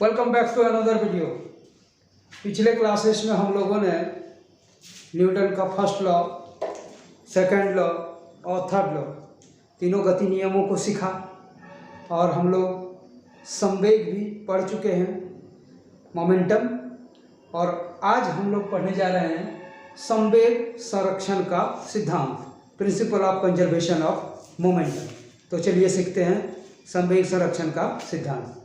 Welcome back to another video. पिछले classes में हम लोगों ने न्यूटन का फर्स्ट लॉ, सेकंड लॉ और थर्ड लॉ तीनों गति नियमों को सीखा और हम लोग संवेग भी पढ़ चुके हैं, मोमेंटम। और आज हम लोग पढ़ने जा रहे हैं संवेग संरक्षण का सिद्धांत, principle of conservation of momentum. तो चलिए सीखते हैं संवेग संरक्षण का सिद्धांत।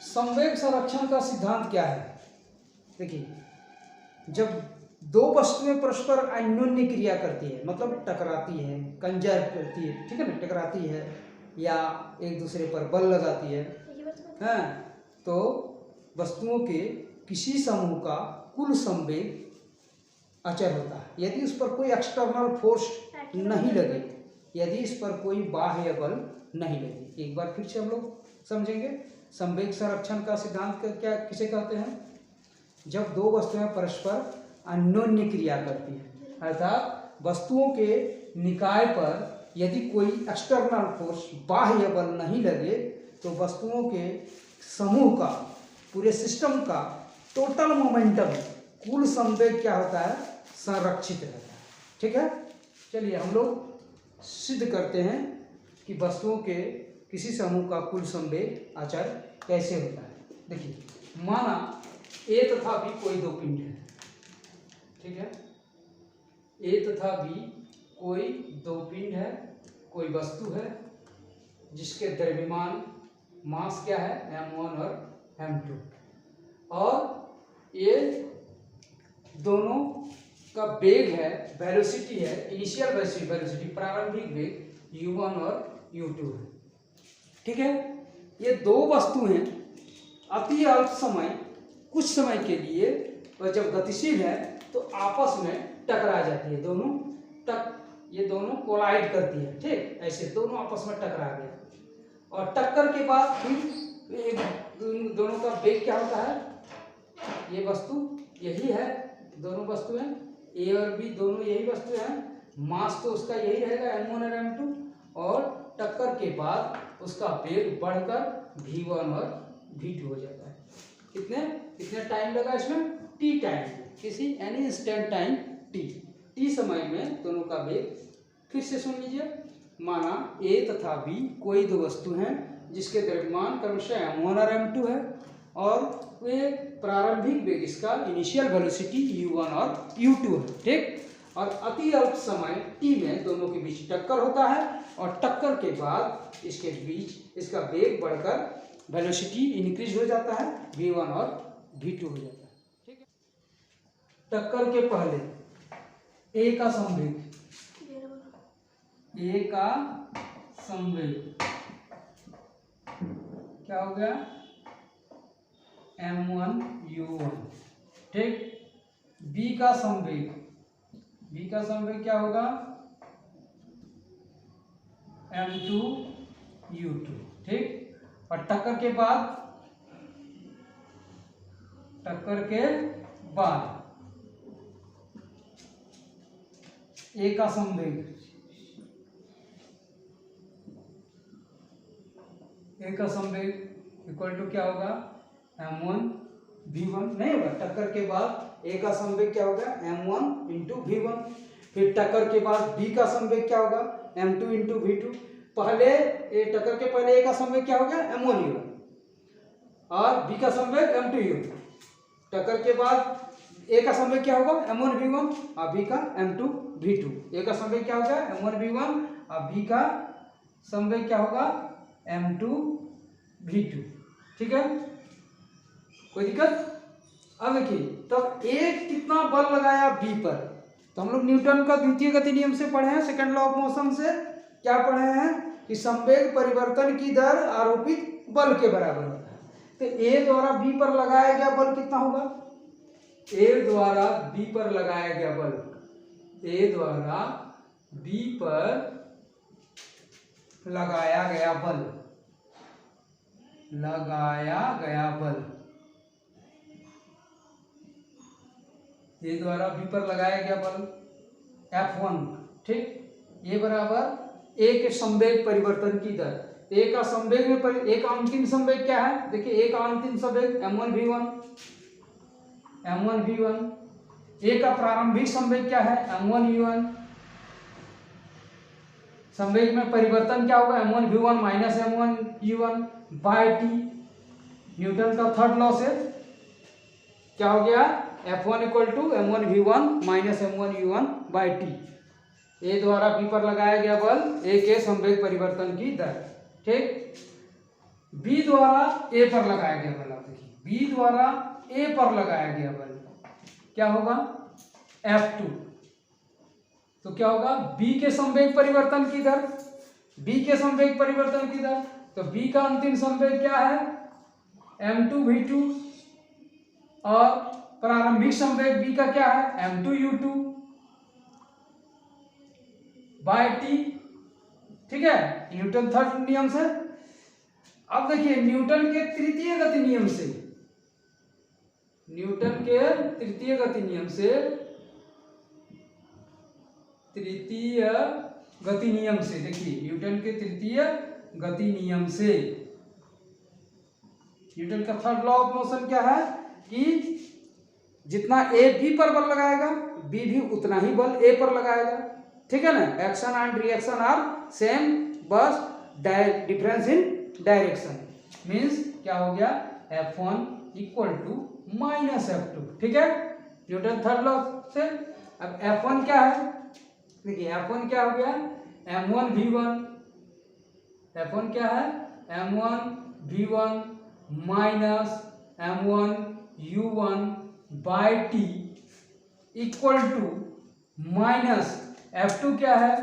संवेग संरक्षण का सिद्धांत क्या है? देखिए, जब दो वस्तुएं परस्पर अन्योन्य क्रिया करती है, मतलब टकराती है, कंजर्व करती है, ठीक है ना, टकराती है या एक दूसरे पर बल लगाती है, तो वस्तुओं के किसी समूह का कुल संवेग अचर होता है यदि उस पर कोई एक्सटर्नल फोर्स नहीं लगे, यदि इस पर कोई बाह्य बल नहीं लगे। एक बार फिर से हम लोग समझेंगे संवेग संरक्षण का सिद्धांत क्या किसे कहते हैं? जब दो वस्तुएं परस्पर अन्योन्य क्रिया करती है, अर्थात वस्तुओं के निकाय पर यदि कोई एक्सटर्नल फोर्स, बाह्य बल नहीं लगे, तो वस्तुओं के समूह का, पूरे सिस्टम का टोटल मोमेंटम, कुल संवेग क्या होता है? संरक्षित रहता है। ठीक है, चलिए हम लोग सिद्ध करते हैं कि वस्तुओं के किसी समूह का कुल संवेग अचर कैसे होता है। देखिए, माना ए तथा बी कोई दो पिंड है, ठीक है, ए तथा बी कोई दो पिंड है, कोई वस्तु है जिसके द्रव्यमान मास क्या है? m1 और m2, और ये दोनों का वेग है, वेलोसिटी है, इनिशियल वेलोसिटी, प्रारंभिक वेग u1 और u2 है। ठीक है, ये दो वस्तुएं अति अल्प समय, कुछ समय के लिए, और जब गतिशील है तो आपस में टकरा जाती है, ये दोनों कोलाइड करती है। ठीक, ऐसे दोनों आपस में टकरा गया और टक्कर के बाद फिर दोनों का वेग क्या होता है? ये वस्तु यही है, दोनों वस्तुएं ए और बी दोनों यही वस्तुएं हैं, मास तो उसका यही रहेगा m1 और m2, और टक्कर के बाद उसका वेग बढ़कर v1 और v2 हो जाता है। कितने टाइम लगा इसमें? t टाइम, किसी एनी इंस्टेंट टाइम t समय में दोनों का वेग। फिर से सुन लीजिए, माना a तथा b कोई दो वस्तु हैं जिसके द्रव्यमान क्रमशः m1 और m2 है, और वे प्रारंभिक वेग, इसका इनिशियल वेलोसिटी u1 और u2 है। ठीक, और अति अल्प समय t में दोनों के बीच टक्कर होता है, और टक्कर के बाद इसके बीच इसका वेग बढ़कर वेलोसिटी इंक्रीज हो जाता है, v1 और v2 हो जाता है। ठीक है, टक्कर के पहले a का संवेग, a का संवेग क्या हो गया? m1 u1। ठीक, b का संवेग क्या होगा? m2 u2। ठीक, और टक्कर के बाद a का संवेग इक्वल टू क्या होगा? m1 v1 नहीं होगा, टक्कर के बाद a का संवेग क्या होगा? m1 into v1। फिर टक्कर के बाद b का संवेग क्या होगा? m2 into v2। पहले टक्कर के पहले a का संवेग क्या हो गया? m1 u1, और b का संवेग m2 u2। टक्कर के बाद a का संवेग क्या होगा? m1 v1 और b का m2 v2। a का संवेग क्या होगा? m1 v1 और b का संवेग क्या होगा? m2 v2। ठीक है, कोई दिक्कत? अब देखिए, तब a कितना बल लगाया b पर? तो हम लोग न्यूटन का द्वितीय गति नियम से पढ़े हैं, सेकंड लॉ ऑफ मोशन से क्या पढ़े हैं कि संवेग परिवर्तन की दर आरोपित बल के बराबर होता है। तो a द्वारा b पर लगाया गया बल कितना होगा? a द्वारा b पर लगाया गया बल, a द्वारा b पर लगाया गया बल ए द्वारा बी पर लगाया गया बल F1, ठीक। ए बराबर ए के संवेग परिवर्तन की दर। ए का संवेग में ए का अंतिम संवेग क्या है, देखिए ए का अंतिम संवेग m1v1, ए का प्रारंभिक संवेग क्या है m1u1। संवेग में परिवर्तन क्या होगा m1v1 minus m1u1 by T. Newton का थर्ड लॉ से क्या हो गया F1 equal to m1v1 minus m1u1 by T. A द्वारा बी पर लगाया गया बल ए के संवेग परिवर्तन की दर, ठीक। बी द्वारा ए पर लगाया गया बल, आप देखिए बी द्वारा ए पर लगाया गया बल क्या होगा F2। तो क्या होगा बी के संवेग परिवर्तन की दर, बी के संवेग परिवर्तन की दर, तो बी का अंतिम संवेग क्या है m2v2 और प्रारंभिक संवेग बी का क्या है m2u2 बाय टी, ठीक है, न्यूटन थर्ड नियम से। अब देखिए न्यूटन के तृतीय गति नियम से, न्यूटन के तृतीय गति नियम से, तृतीय गति नियम से, देखिए न्यूटन के तृतीय गति नियम से, न्यूटन का थर्ड लॉ ऑफ मोशन क्या है कि जितना ए बी पर बल लगाएगा बी भी उतना ही बल ए पर लगाएगा, ठीक है ना। Action and reaction are same, बस डिफरेंस इन डायरेक्शन। मीन्स क्या हो गया F1 equal to minus F2, ठीक है, न्यूटन थर्ड लॉ से। अब F1 क्या है, देखिए F1 क्या हो गया m1v1, F1 क्या है m1v1 minus m1u1 by t equal to minus F2 क्या है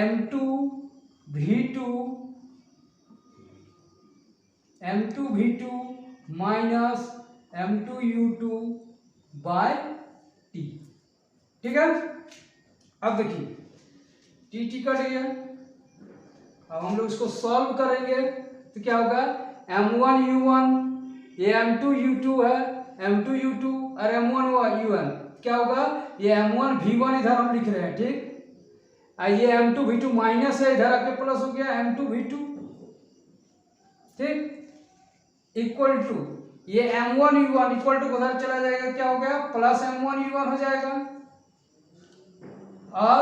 m2v2 minus m2u2 bye T, ठीक है। अब देखिए टी कट गया, अब हम लोग इसको सॉल्व करेंगे तो क्या होगा m1u1, ये m2u2 है, m2u2 और m1u1 क्या होगा, ये m1v1 इधर हम लिख रहे हैं, ठीक, ये m2v2 माइनस है, इधर आके प्लस हो गया m2v2, ठीक, इक्वल टू ये m1u1 इक्वल टू उधर चला जाएगा, क्या हो गया प्लस m1u1 हो जाएगा, और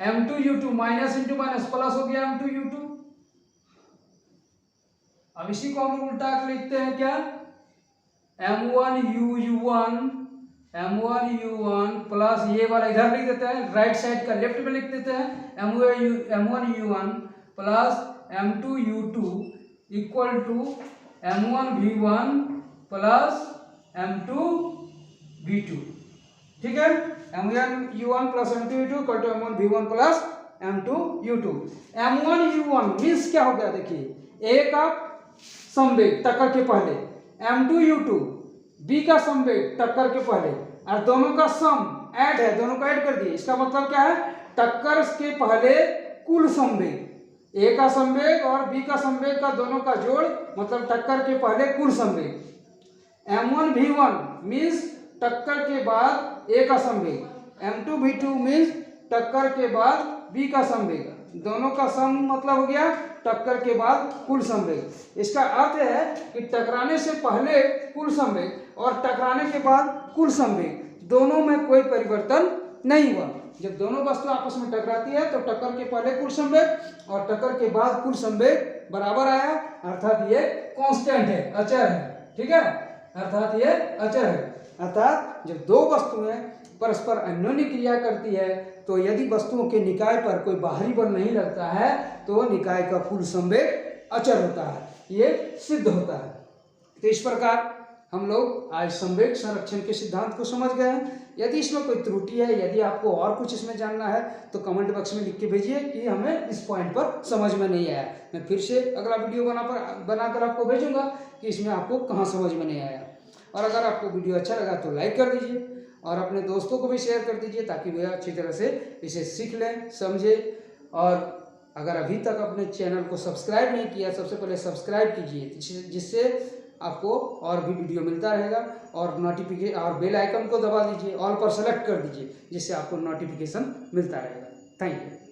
m2u2 minus into minus plus हो गया m2u2। अब इसी को हम लोग उल्टा कर लिखते हैं क्या m1u1 प्लस ये वाला इधर लिख देते हैं, राइट साइड का लेफ्ट में लिख देते हैं m1u1 plus m2u2 equal to m1v1 plus m2v2, ठीक है, m1u1 plus m2u2 equal to m1v1 plus m2u2। m1u1 means क्या हो गया, देखिए ए का संवेग टक्कर के पहले, m2u2 बी का संवेग टक्कर के पहले, और दोनों का सम ऐड है, दोनों को ऐड कर दिए, इसका मतलब क्या है टक्कर के पहले कुल संवेग, ए का संवेग और बी का संवेग का दोनों का जोड़ मतलब टक्कर के पहले कुल संवेग। m1v1 मीन्स टक्कर के बाद ए का संवेग, m2v2 मीन्स टक्कर के बाद बी का संवेग, दोनों का सम मतलब हो गया टक्कर के बाद कुल संवेग। इसका अर्थ है कि टकराने से पहले कुल संवेग और टकराने के बाद कुल संवेग दोनों में कोई परिवर्तन नहीं हुआ। जब दोनों वस्तु आपस में टकराती है तो टक्कर के पहले कुल संवेग और टक्कर के बाद कुल संवेग बराबर आया, अर्थात ये कांस्टेंट है, अचर है, ठीक है, अर्थात ये अचर है। अर्थात जब दो वस्तुएं परस्पर अन्योन्य क्रिया करती है तो यदि वस्तुओं के निकाय पर कोई बाहरी बल नहीं लगता है तो निकाय का कुल संवेग अचर होता है, ये सिद्ध होता है। तो इस प्रकार हम लोग आज संवेग संरक्षण के सिद्धांत को समझ गए हैं। यदि इसमें कोई त्रुटि है, यदि आपको और कुछ इसमें जानना है तो कमेंट बॉक्स में लिख के भेजिए कि हमें इस पॉइंट पर समझ में नहीं आया। मैं फिर से अगला वीडियो बनाकर आपको भेजूंगा कि इसमें आपको कहाँ समझ में नहीं आया। और अगर आपको वीडियो अच्छा लगा तो लाइक कर दीजिए और अपने दोस्तों को भी शेयर कर दीजिए ताकि वे अच्छी तरह से इसे सीख लें, समझें। और अगर अभी तक अपने चैनल को सब्सक्राइब नहीं किया, सबसे पहले सब्सक्राइब कीजिए जिससे आपको और भी वीडियो मिलता रहेगा। और नोटिफिकेशन और बेल आइकन को दबा दीजिए, ऑल पर सेलेक्ट कर दीजिए, जिससे आपको नोटिफिकेशन मिलता रहेगा। Thank you.